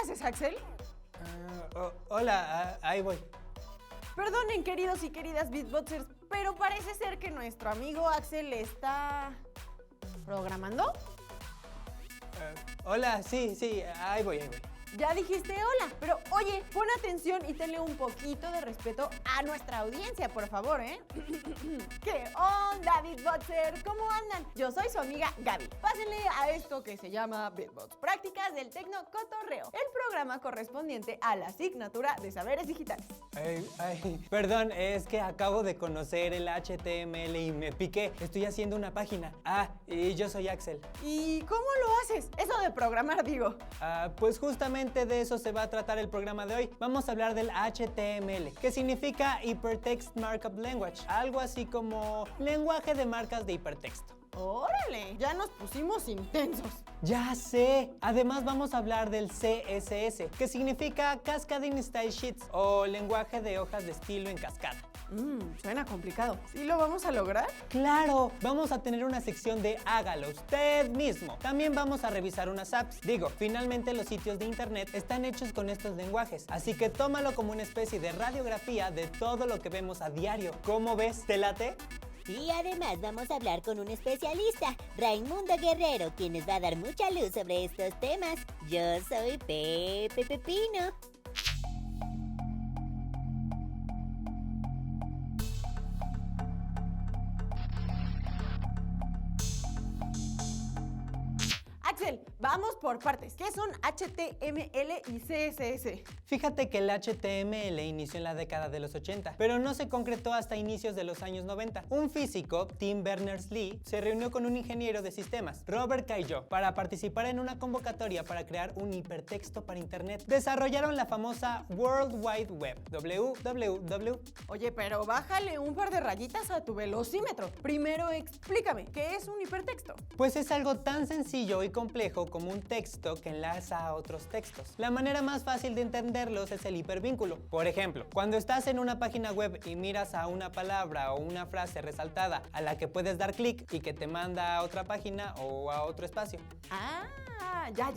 haces, Axel? Hola, ahí voy. Perdonen, queridos y queridas Beatboxers, pero parece ser que nuestro amigo Axel está... ¿programando? Hola, sí, ahí voy. Ya dijiste hola, pero oye, pon atención y tenle un poquito de respeto a nuestra audiencia, por favor, ¿eh? ¿Qué onda, Beatboxer? ¿Cómo andan? Yo soy su amiga Gaby. Pásenle a esto que se llama Beatbox, Prácticas del Tecno Cotorreo, el programa correspondiente a la asignatura de Saberes Digitales. Perdón, es que acabo de conocer el HTML y me piqué. Estoy haciendo una página. Y yo soy Axel. ¿Y cómo lo haces? Eso de programar, digo. Pues justamente de eso se va a tratar el programa de hoy. Vamos a hablar del HTML, que significa Hypertext Markup Language, algo así como lenguaje de marcas de hipertexto. ¡Órale! Ya nos pusimos intensos. ¡Ya sé! Además vamos a hablar del CSS, que significa Cascading Style Sheets, o lenguaje de hojas de estilo en cascada. Suena complicado. ¿Sí lo vamos a lograr? ¡Claro! Vamos a tener una sección de hágalo usted mismo. También vamos a revisar unas apps. Finalmente los sitios de internet están hechos con estos lenguajes, así que tómalo como una especie de radiografía de todo lo que vemos a diario. ¿Cómo ves? ¿Te late? Y además vamos a hablar con un especialista, Raimundo Guerrero, quien nos va a dar mucha luz sobre estos temas. Yo soy Pepe Pepino. Axel, vamos por partes. ¿Qué son HTML y CSS? Fíjate que el HTML inició en la década de los 80, pero no se concretó hasta inicios de los años 90. Un físico, Tim Berners-Lee, se reunió con un ingeniero de sistemas, Robert Cailliau, para participar en una convocatoria para crear un hipertexto para internet. Desarrollaron la famosa World Wide Web, WWW. Oye, pero bájale un par de rayitas a tu velocímetro. Primero explícame, ¿qué es un hipertexto? Pues es algo tan sencillo y complejo como un texto que enlaza a otros textos. La manera más fácil de entenderlos es el hipervínculo. Por ejemplo, cuando estás en una página web y miras a una palabra o una frase resaltada a la que puedes dar clic y que te manda a otra página o a otro espacio. Ya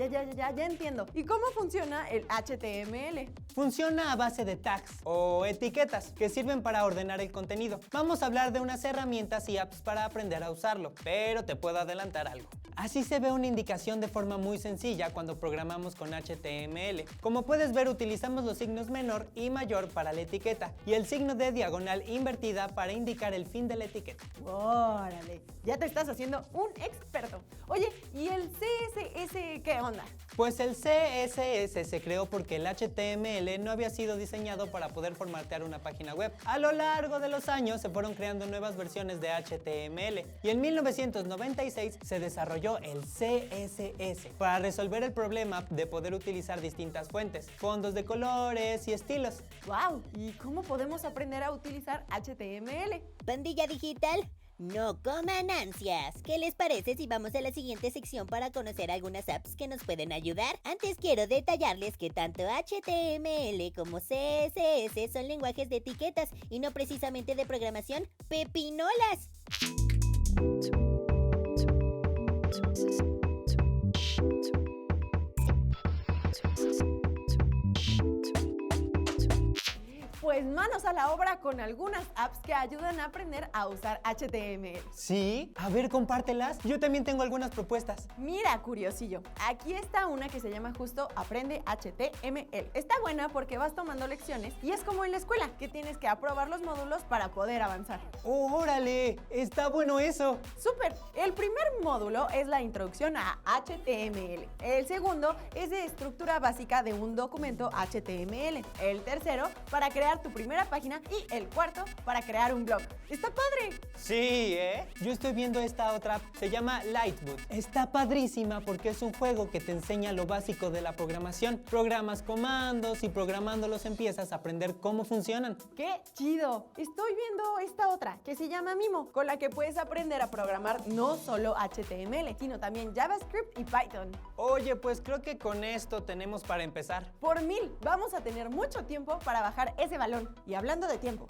entiendo. ¿Y cómo funciona el HTML? Funciona a base de tags o etiquetas que sirven para ordenar el contenido. Vamos a hablar de unas herramientas y apps para aprender a usarlo, pero te puedo adelantar algo. Así se ve una indicación de forma muy sencilla cuando programamos con HTML. Como puedes ver, utilizamos los signos menor y mayor para la etiqueta y el signo de diagonal invertida para indicar el fin de la etiqueta. ¡Órale! Ya te estás haciendo un experto. Oye, ¿y el CSS qué onda? Pues el CSS se creó porque el HTML no había sido diseñado para poder formatear una página web. A lo largo de los años se fueron creando nuevas versiones de HTML y en 1996 se desarrolló el CSS para resolver el problema de poder utilizar distintas fuentes, fondos de colores y estilos. ¡Wow! ¿Y cómo podemos aprender a utilizar HTML? Pandilla digital, no coman ansias. ¿Qué les parece si vamos a la siguiente sección para conocer algunas apps que nos pueden ayudar? Antes quiero detallarles que tanto HTML como CSS son lenguajes de etiquetas y no precisamente de programación pepinolas. Pues manos a la obra con algunas apps que ayudan a aprender a usar HTML. ¿Sí? A ver, compártelas. Yo también tengo algunas propuestas. Mira, curiosillo, aquí está una que se llama justo Aprende HTML. Está buena porque vas tomando lecciones y es como en la escuela, que tienes que aprobar los módulos para poder avanzar. ¡Órale! ¡Está bueno eso! ¡Súper! El primer módulo es la introducción a HTML. El segundo es de estructura básica de un documento HTML. El tercero, para crear tu primera página, y el cuarto para crear un blog. ¡Está padre! Sí, ¿eh? Yo estoy viendo esta otra app, se llama Lightboot. Está padrísima porque es un juego que te enseña lo básico de la programación. Programas comandos y programándolos empiezas a aprender cómo funcionan. ¡Qué chido! Estoy viendo esta otra que se llama Mimo, con la que puedes aprender a programar no solo HTML, sino también JavaScript y Python. Oye, pues creo que con esto tenemos para empezar. Por 1000, vamos a tener mucho tiempo para bajar ese balón. Y hablando de tiempo,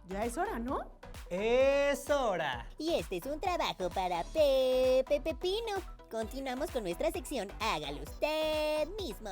ya es hora, ¿no? ¡Es hora! Y este es un trabajo para Pepe Pepino. Continuamos con nuestra sección Hágalo usted mismo.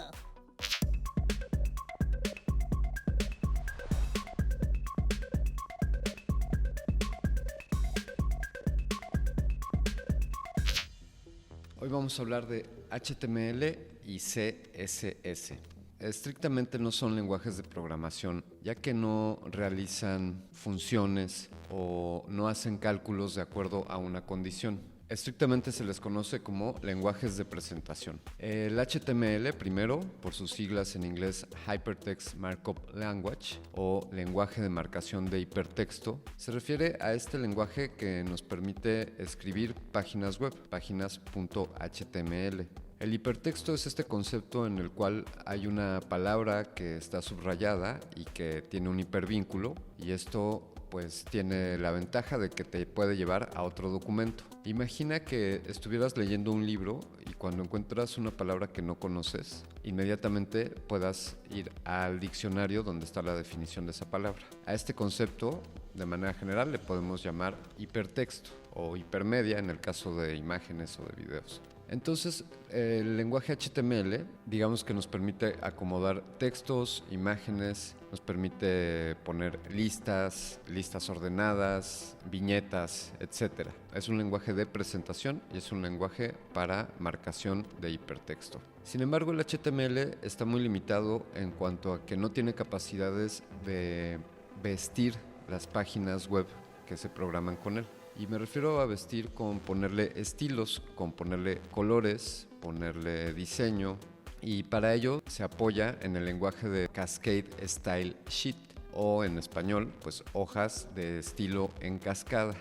Hoy vamos a hablar de HTML y CSS. Estrictamente no son lenguajes de programación, ya que no realizan funciones o no hacen cálculos de acuerdo a una condición. Estrictamente se les conoce como lenguajes de presentación. El HTML, primero, por sus siglas en inglés Hypertext Markup Language o lenguaje de marcación de hipertexto, se refiere a este lenguaje que nos permite escribir páginas web, páginas.html. El hipertexto es este concepto en el cual hay una palabra que está subrayada y que tiene un hipervínculo, y esto pues tiene la ventaja de que te puede llevar a otro documento. Imagina que estuvieras leyendo un libro y cuando encuentras una palabra que no conoces, inmediatamente puedas ir al diccionario donde está la definición de esa palabra. A este concepto, de manera general, le podemos llamar hipertexto o hipermedia en el caso de imágenes o de videos. Entonces, el lenguaje HTML, digamos que nos permite acomodar textos, imágenes, nos permite poner listas ordenadas, viñetas, etc. Es un lenguaje de presentación y es un lenguaje para marcación de hipertexto. Sin embargo, el HTML está muy limitado en cuanto a que no tiene capacidades de vestir las páginas web que se programan con él. Y me refiero a vestir con ponerle estilos, con ponerle colores, ponerle diseño, y para ello se apoya en el lenguaje de Cascade Style Sheet, o en español, pues hojas de estilo en cascada.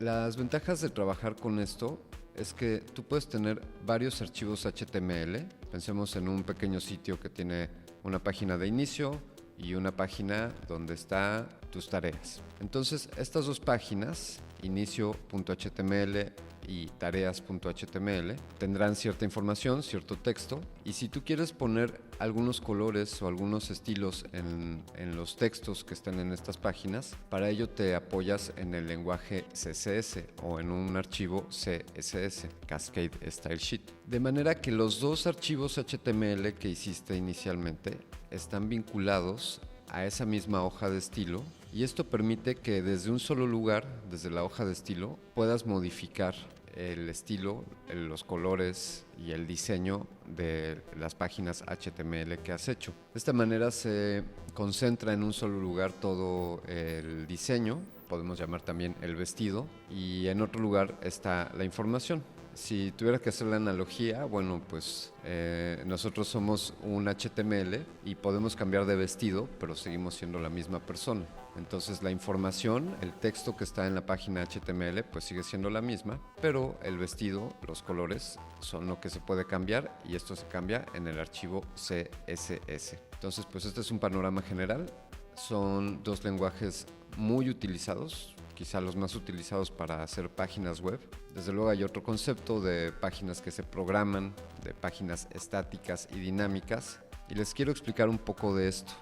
Las ventajas de trabajar con esto es que tú puedes tener varios archivos HTML. Pensemos en un pequeño sitio que tiene una página de inicio y una página donde están tus tareas. Entonces, estas dos páginas, inicio.html y tareas.html, tendrán cierta información, cierto texto, y si tú quieres poner algunos colores o algunos estilos en los textos que están en estas páginas, para ello te apoyas en el lenguaje CSS o en un archivo CSS, Cascade Style Sheet. De manera que los dos archivos HTML que hiciste inicialmente están vinculados a esa misma hoja de estilo, y esto permite que desde un solo lugar, desde la hoja de estilo, puedas modificar el estilo, los colores y el diseño de las páginas HTML que has hecho. De esta manera se concentra en un solo lugar todo el diseño, podemos llamar también el vestido, y en otro lugar está la información. Si tuviera que hacer la analogía, bueno, pues nosotros somos un HTML y podemos cambiar de vestido, pero seguimos siendo la misma persona. Entonces la información, el texto que está en la página HTML, pues sigue siendo la misma, pero el vestido, los colores, son lo que se puede cambiar, y esto se cambia en el archivo CSS. Entonces, pues este es un panorama general. Son dos lenguajes muy utilizados, quizá los más utilizados para hacer páginas web. Desde luego hay otro concepto de páginas que se programan, de páginas estáticas y dinámicas, y les quiero explicar un poco de esto.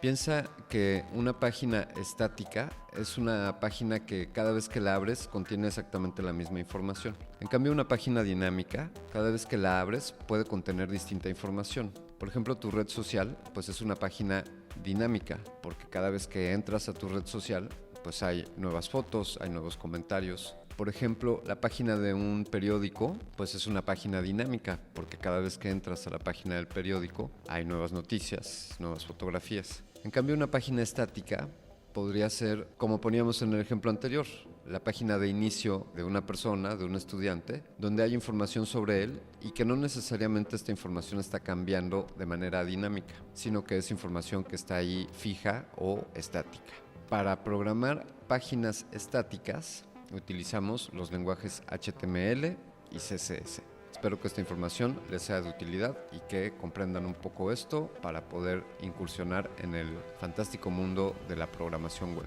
Piensa que una página estática es una página que cada vez que la abres contiene exactamente la misma información. En cambio, una página dinámica, cada vez que la abres puede contener distinta información. Por ejemplo, tu red social, pues es una página dinámica, porque cada vez que entras a tu red social, pues hay nuevas fotos, hay nuevos comentarios. Por ejemplo, la página de un periódico, pues es una página dinámica, porque cada vez que entras a la página del periódico hay nuevas noticias, nuevas fotografías. En cambio, una página estática podría ser, como poníamos en el ejemplo anterior, la página de inicio de una persona, de un estudiante, donde hay información sobre él y que no necesariamente esta información está cambiando de manera dinámica, sino que es información que está ahí fija o estática. Para programar páginas estáticas utilizamos los lenguajes HTML y CSS. Espero que esta información les sea de utilidad y que comprendan un poco esto para poder incursionar en el fantástico mundo de la programación web.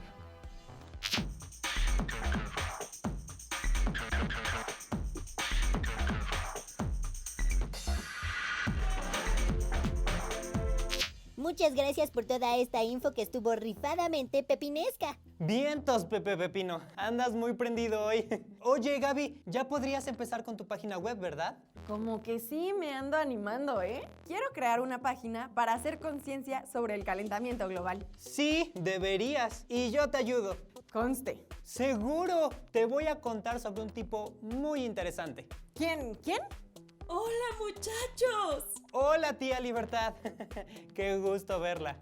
Muchas gracias por toda esta info que estuvo rifadamente pepinesca. Vientos, Pepe Pepino. Andas muy prendido hoy. Oye, Gaby, ya podrías empezar con tu página web, ¿verdad? Como que sí me ando animando, ¿eh? Quiero crear una página para hacer conciencia sobre el calentamiento global. Sí, deberías. Y yo te ayudo. Conste. ¡Seguro! Te voy a contar sobre un tipo muy interesante. ¿Quién? Hola muchachos. Hola, tía Libertad. Qué gusto verla.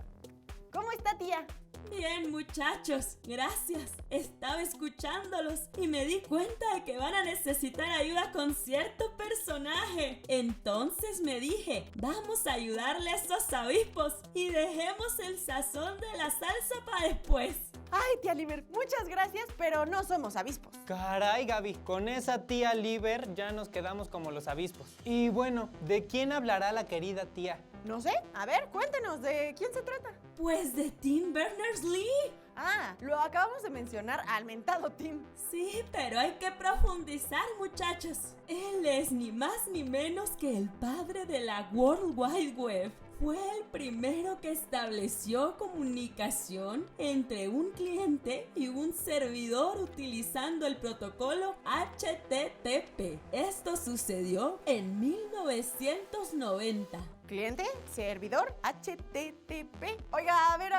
¿Cómo está, tía? Bien muchachos, gracias. Estaba escuchándolos y me di cuenta de que van a necesitar ayuda con cierto personaje. Entonces me dije, vamos a ayudarle a estos avispos y dejemos el sazón de la salsa para después. Ay, tía Liber, muchas gracias, pero no somos avispos. Caray, Gaby, con esa tía Liber ya nos quedamos como los avispos. Y bueno, ¿de quién hablará la querida tía? No sé, a ver, cuéntenos, ¿de quién se trata? Pues de Tim Berners-Lee. Ah, lo acabamos de mencionar al mentado Tim. Sí, pero hay que profundizar, muchachos. Él es ni más ni menos que el padre de la World Wide Web. Fue el primero que estableció comunicación entre un cliente y un servidor utilizando el protocolo HTTP. Esto sucedió en 1990. ¿Cliente? ¿Servidor? ¿HTTP? Oiga, a ver.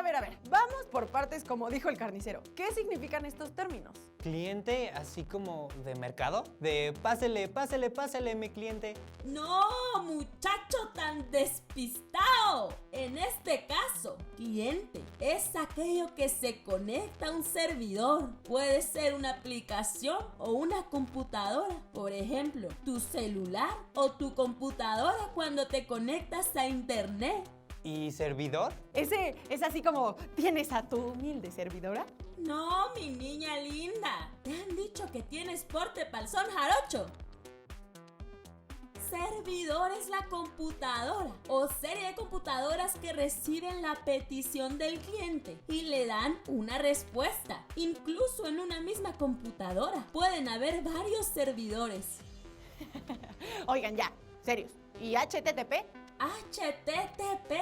Vamos por partes, como dijo el carnicero. ¿Qué significan estos términos? ¿Cliente así como de mercado? De pásele, mi cliente. No, muchacho tan despistado. En este caso, cliente es aquello que se conecta a un servidor. Puede ser una aplicación o una computadora. Por ejemplo, tu celular o tu computadora cuando te conectas a internet. ¿Y servidor? Ese es así como, ¿tienes a tu humilde servidora? No, mi niña linda. ¿Te han dicho que tienes porte pa'l son jarocho? Servidor es la computadora o serie de computadoras que reciben la petición del cliente y le dan una respuesta. Incluso en una misma computadora pueden haber varios servidores. Oigan, ya, serios. ¿Y HTTP? HTTP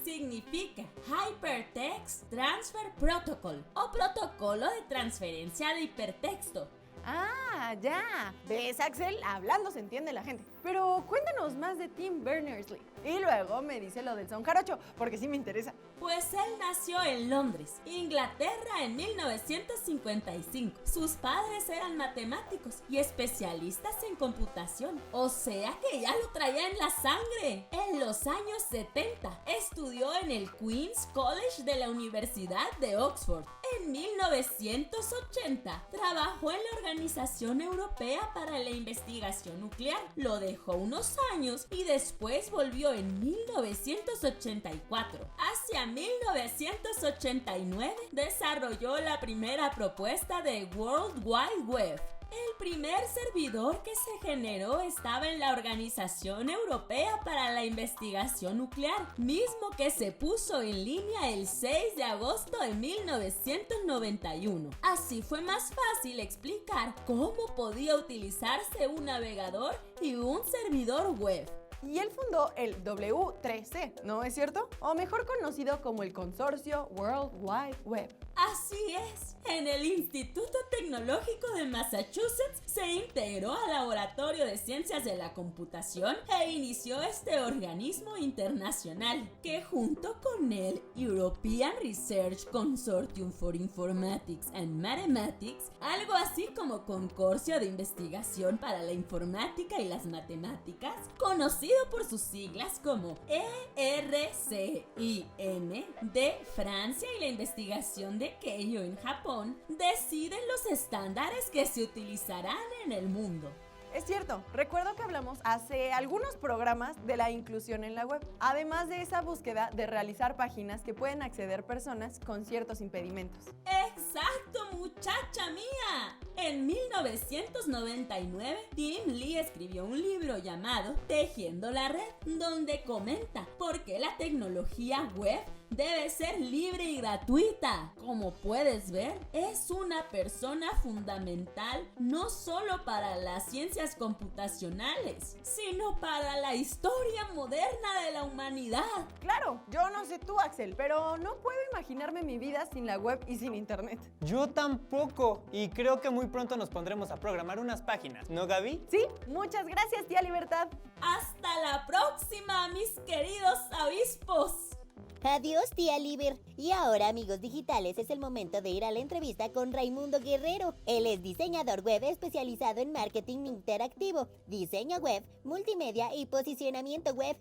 significa Hypertext Transfer Protocol o protocolo de transferencia de hipertexto. Ah, ya. ¿Ves, Axel? Hablando se entiende la gente. Pero cuéntanos más de Tim Berners-Lee. Y luego me dice lo del son jarocho, porque sí me interesa. Pues él nació en Londres, Inglaterra, en 1955. Sus padres eran matemáticos y especialistas en computación. O sea que ya lo traía en la sangre. En los años 70 estudió en el Queen's College de la Universidad de Oxford. En 1980 trabajó en la Organización Europea para la Investigación Nuclear. Lo dejó unos años y después volvió en 1984. Hacia 1989 desarrolló la primera propuesta de World Wide Web. El primer servidor que se generó estaba en la Organización Europea para la Investigación Nuclear, mismo que se puso en línea el 6 de agosto de 1991. Así fue más fácil explicar cómo podía utilizarse un navegador y un servidor web. Y él fundó el W3C, ¿no es cierto? O mejor conocido como el Consorcio World Wide Web. Así es. En el Instituto Tecnológico de Massachusetts se integró al Laboratorio de Ciencias de la Computación e inició este organismo internacional que junto con el European Research Consortium for Informatics and Mathematics, algo así como Consorcio de Investigación para la Informática y las Matemáticas, conocido por sus siglas como ERCIN de Francia y la investigación de Keio en Japón, deciden los estándares que se utilizarán en el mundo. Es cierto, recuerdo que hablamos hace algunos programas de la inclusión en la web, además de esa búsqueda de realizar páginas que pueden acceder personas con ciertos impedimentos. ¡Exacto, muchacha mía! En 1999, Tim Lee escribió un libro llamado Tejiendo la Red, donde comenta por qué la tecnología web debe ser libre y gratuita. Como puedes ver, es una persona fundamental no solo para las ciencias computacionales, sino para la historia moderna de la humanidad. Claro, yo no sé tú, Axel, pero no puedo imaginarme mi vida sin la web y sin internet. Yo tampoco. Y creo que muy pronto nos pondremos a programar unas páginas, ¿no, Gaby? Sí, muchas gracias, tía Libertad. ¡Hasta la próxima, mis queridos avispos! Adiós, tía Liber. Y ahora, amigos digitales, es el momento de ir a la entrevista con Raimundo Guerrero. Él es diseñador web especializado en marketing interactivo, diseño web, multimedia y posicionamiento web.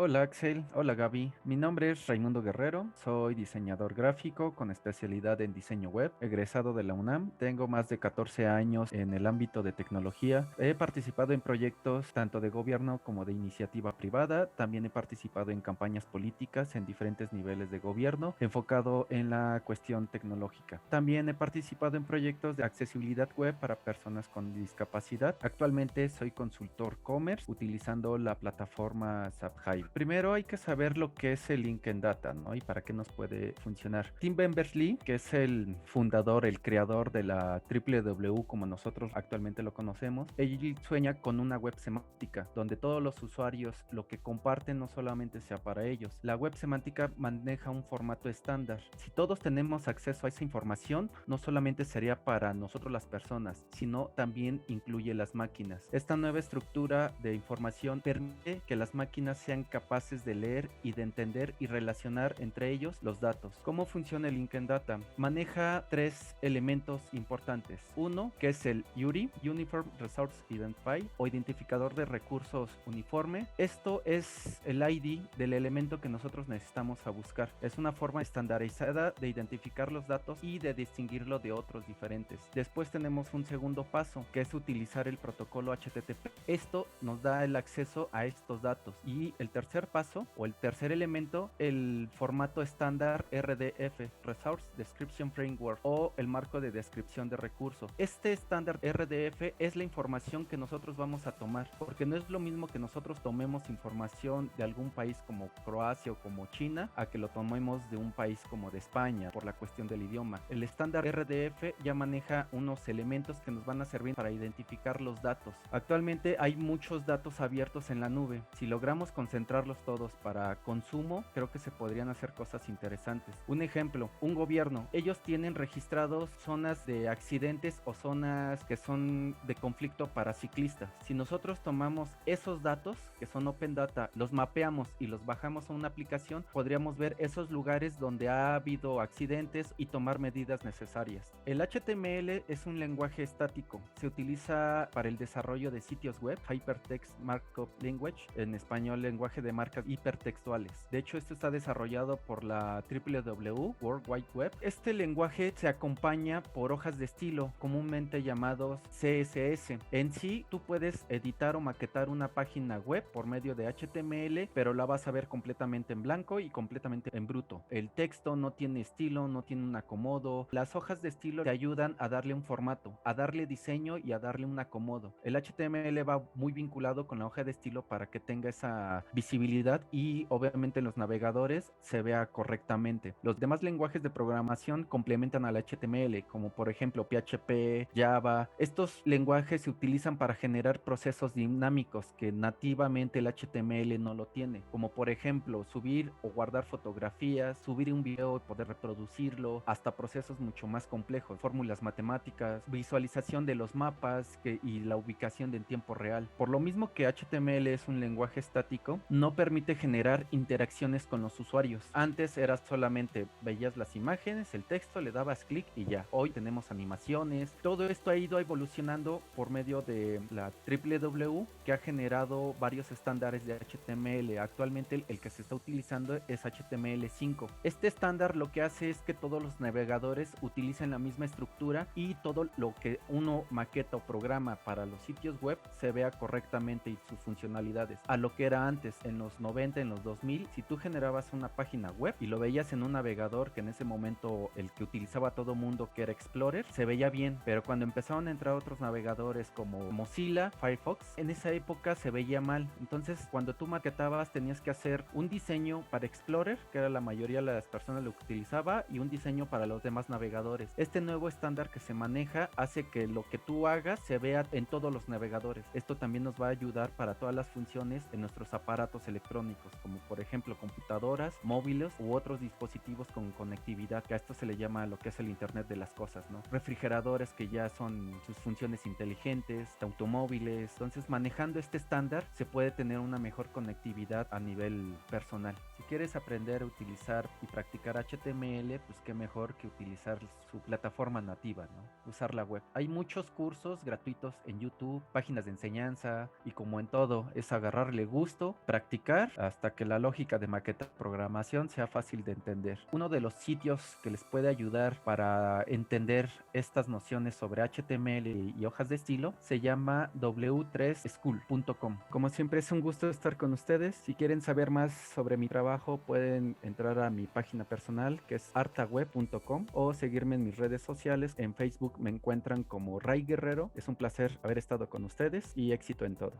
Hola Axel, hola Gaby, mi nombre es Raimundo Guerrero, soy diseñador gráfico con especialidad en diseño web, egresado de la UNAM, tengo más de 14 años en el ámbito de tecnología, he participado en proyectos tanto de gobierno como de iniciativa privada, también he participado en campañas políticas en diferentes niveles de gobierno, enfocado en la cuestión tecnológica. También he participado en proyectos de accesibilidad web para personas con discapacidad. Actualmente soy consultor commerce utilizando la plataforma Zaphive. Primero hay que saber lo que es el Link Data, ¿no? Y para qué nos puede funcionar. Tim Berners-Lee, que es el fundador, el creador de la WWW como nosotros actualmente lo conocemos, él sueña con una web semántica donde todos los usuarios lo que comparten no solamente sea para ellos. La web semántica maneja un formato estándar. Si todos tenemos acceso a esa información, no solamente sería para nosotros las personas, sino también incluye las máquinas. Esta nueva estructura de información permite que las máquinas sean capaces de leer y de entender y relacionar entre ellos los datos. ¿Cómo funciona el Link Data? Maneja tres elementos importantes. Uno, que es el URI, Uniform Resource Identifier, o identificador de recursos uniforme. Esto es el ID del elemento que nosotros necesitamos a buscar. Es una forma estandarizada de identificar los datos y de distinguirlo de otros diferentes. Después tenemos un segundo paso, que es utilizar el protocolo HTTP. Esto nos da el acceso a estos datos. Y el tercer paso o el tercer elemento, el formato estándar RDF, Resource Description Framework, o el marco de descripción de recursos. Este estándar RDF es la información que nosotros vamos a tomar, porque no es lo mismo que nosotros tomemos información de algún país como Croacia o como China a que lo tomemos de un país como de España por la cuestión del idioma. El estándar RDF ya maneja unos elementos que nos van a servir para identificar los datos. Actualmente hay muchos datos abiertos en la nube. Si logramos concentrarlos todos para consumo, creo que se podrían hacer cosas interesantes. Un ejemplo, un gobierno, ellos tienen registrados zonas de accidentes o zonas que son de conflicto para ciclistas. Si nosotros tomamos esos datos, que son Open Data, los mapeamos y los bajamos a una aplicación, podríamos ver esos lugares donde ha habido accidentes y tomar medidas necesarias. El HTML es un lenguaje estático, se utiliza para el desarrollo de sitios web, Hypertext Markup Language, en español lenguaje de marcas hipertextuales. De hecho, esto está desarrollado por la WWW, World Wide Web. Este lenguaje se acompaña por hojas de estilo, comúnmente llamados CSS. En sí, tú puedes editar o maquetar una página web por medio de HTML, pero la vas a ver completamente en blanco y completamente en bruto. El texto no tiene estilo, no tiene un acomodo. Las hojas de estilo te ayudan a darle un formato, a darle diseño y a darle un acomodo. El HTML va muy vinculado con la hoja de estilo para que tenga esa visibilidad y obviamente en los navegadores se vea correctamente. Los demás lenguajes de programación complementan al HTML, como por ejemplo PHP, Java. Estos lenguajes se utilizan para generar procesos dinámicos que nativamente el HTML no lo tiene, como por ejemplo subir o guardar fotografías, subir un video y poder reproducirlo, hasta procesos mucho más complejos, fórmulas matemáticas, visualización de los mapas y la ubicación en tiempo real. Por lo mismo que HTML es un lenguaje estático, no permite generar interacciones con los usuarios. Antes era solamente veías las imágenes, el texto, le dabas clic y ya. Hoy tenemos animaciones. Todo esto ha ido evolucionando por medio de la WWW, que ha generado varios estándares de HTML. Actualmente el que se está utilizando es HTML5. Este estándar lo que hace es que todos los navegadores utilicen la misma estructura y todo lo que uno maqueta o programa para los sitios web se vea correctamente y sus funcionalidades. A lo que era antes, en los 90, en los 2000, si tú generabas una página web y lo veías en un navegador que en ese momento el que utilizaba todo mundo, que era Explorer, se veía bien, pero cuando empezaron a entrar otros navegadores como Mozilla, Firefox, en esa época se veía mal. Entonces cuando tú maquetabas tenías que hacer un diseño para Explorer, que era la mayoría de las personas lo que utilizaba, y un diseño para los demás navegadores. Este nuevo estándar que se maneja hace que lo que tú hagas se vea en todos los navegadores. Esto también nos va a ayudar para todas las funciones en nuestros aparatos equipos electrónicos, como por ejemplo computadoras, móviles u otros dispositivos con conectividad, que a esto se le llama lo que es el Internet de las cosas, ¿no? Refrigeradores que ya son sus funciones inteligentes, automóviles. Entonces, manejando este estándar se puede tener una mejor conectividad a nivel personal. Si quieres aprender a utilizar y practicar HTML, pues qué mejor que utilizar su plataforma nativa, ¿no? Usar la web. Hay muchos cursos gratuitos en YouTube, páginas de enseñanza, y como en todo, es agarrarle gusto, practicar hasta que la lógica de maqueta programación sea fácil de entender. Uno de los sitios que les puede ayudar para entender estas nociones sobre HTML y hojas de estilo se llama w3school.com. Como siempre, es un gusto estar con ustedes. Si quieren saber más sobre mi trabajo, pueden entrar a mi página personal, que es artaweb.com, o seguirme en mis redes sociales. En Facebook me encuentran como Ray Guerrero. Es un placer haber estado con ustedes y éxito en todo.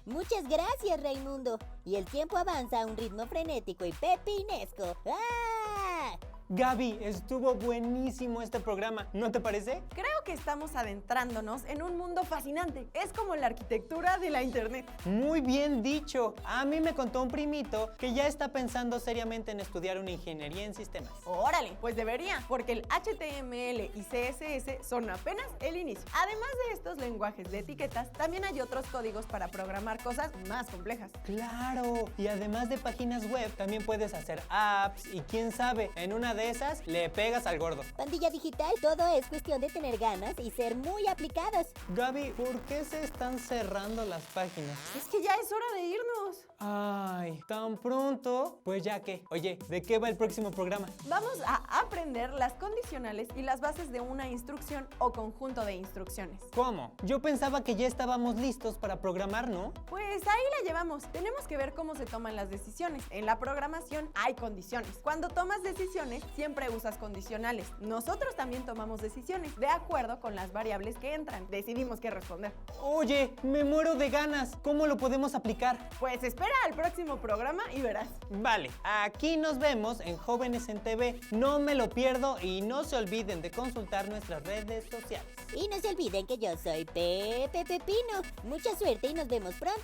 Muchas gracias, Raimundo. Y el tiempo avanza a un ritmo frenético y pepinesco. ¡Ah! Gaby, estuvo buenísimo este programa, ¿no te parece? Creo que estamos adentrándonos en un mundo fascinante. Es como la arquitectura de la internet. Muy bien dicho. A mí me contó un primito que ya está pensando seriamente en estudiar una ingeniería en sistemas. Órale, pues debería, porque el HTML y CSS son apenas el inicio. Además de estos lenguajes de etiquetas, también hay otros códigos para programar cosas más complejas. Claro, y además de páginas web, también puedes hacer apps y quién sabe, en una de esas le pegas al gordo. Pandilla Digital, todo es cuestión de tener ganas y ser muy aplicados. Gaby, ¿por qué se están cerrando las páginas? Es que ya es hora de irnos. Ay, ¿tan pronto? Pues ya que. Oye, ¿de qué va el próximo programa? Vamos a aprender las condicionales y las bases de una instrucción o conjunto de instrucciones. ¿Cómo? Yo pensaba que ya estábamos listos para programar, ¿no? Pues ahí la llevamos. Tenemos que ver cómo se toman las decisiones. En la programación hay condiciones. Cuando tomas decisiones, siempre usas condicionales. Nosotros también tomamos decisiones de acuerdo con las variables que entran. Decidimos qué responder. Oye, me muero de ganas. ¿Cómo lo podemos aplicar? Pues espera al próximo programa y verás. Vale, aquí nos vemos en Jóvenes en TV. No me lo pierdo y no se olviden de consultar nuestras redes sociales. Y no se olviden que yo soy Pepe Pepino. Mucha suerte y nos vemos pronto.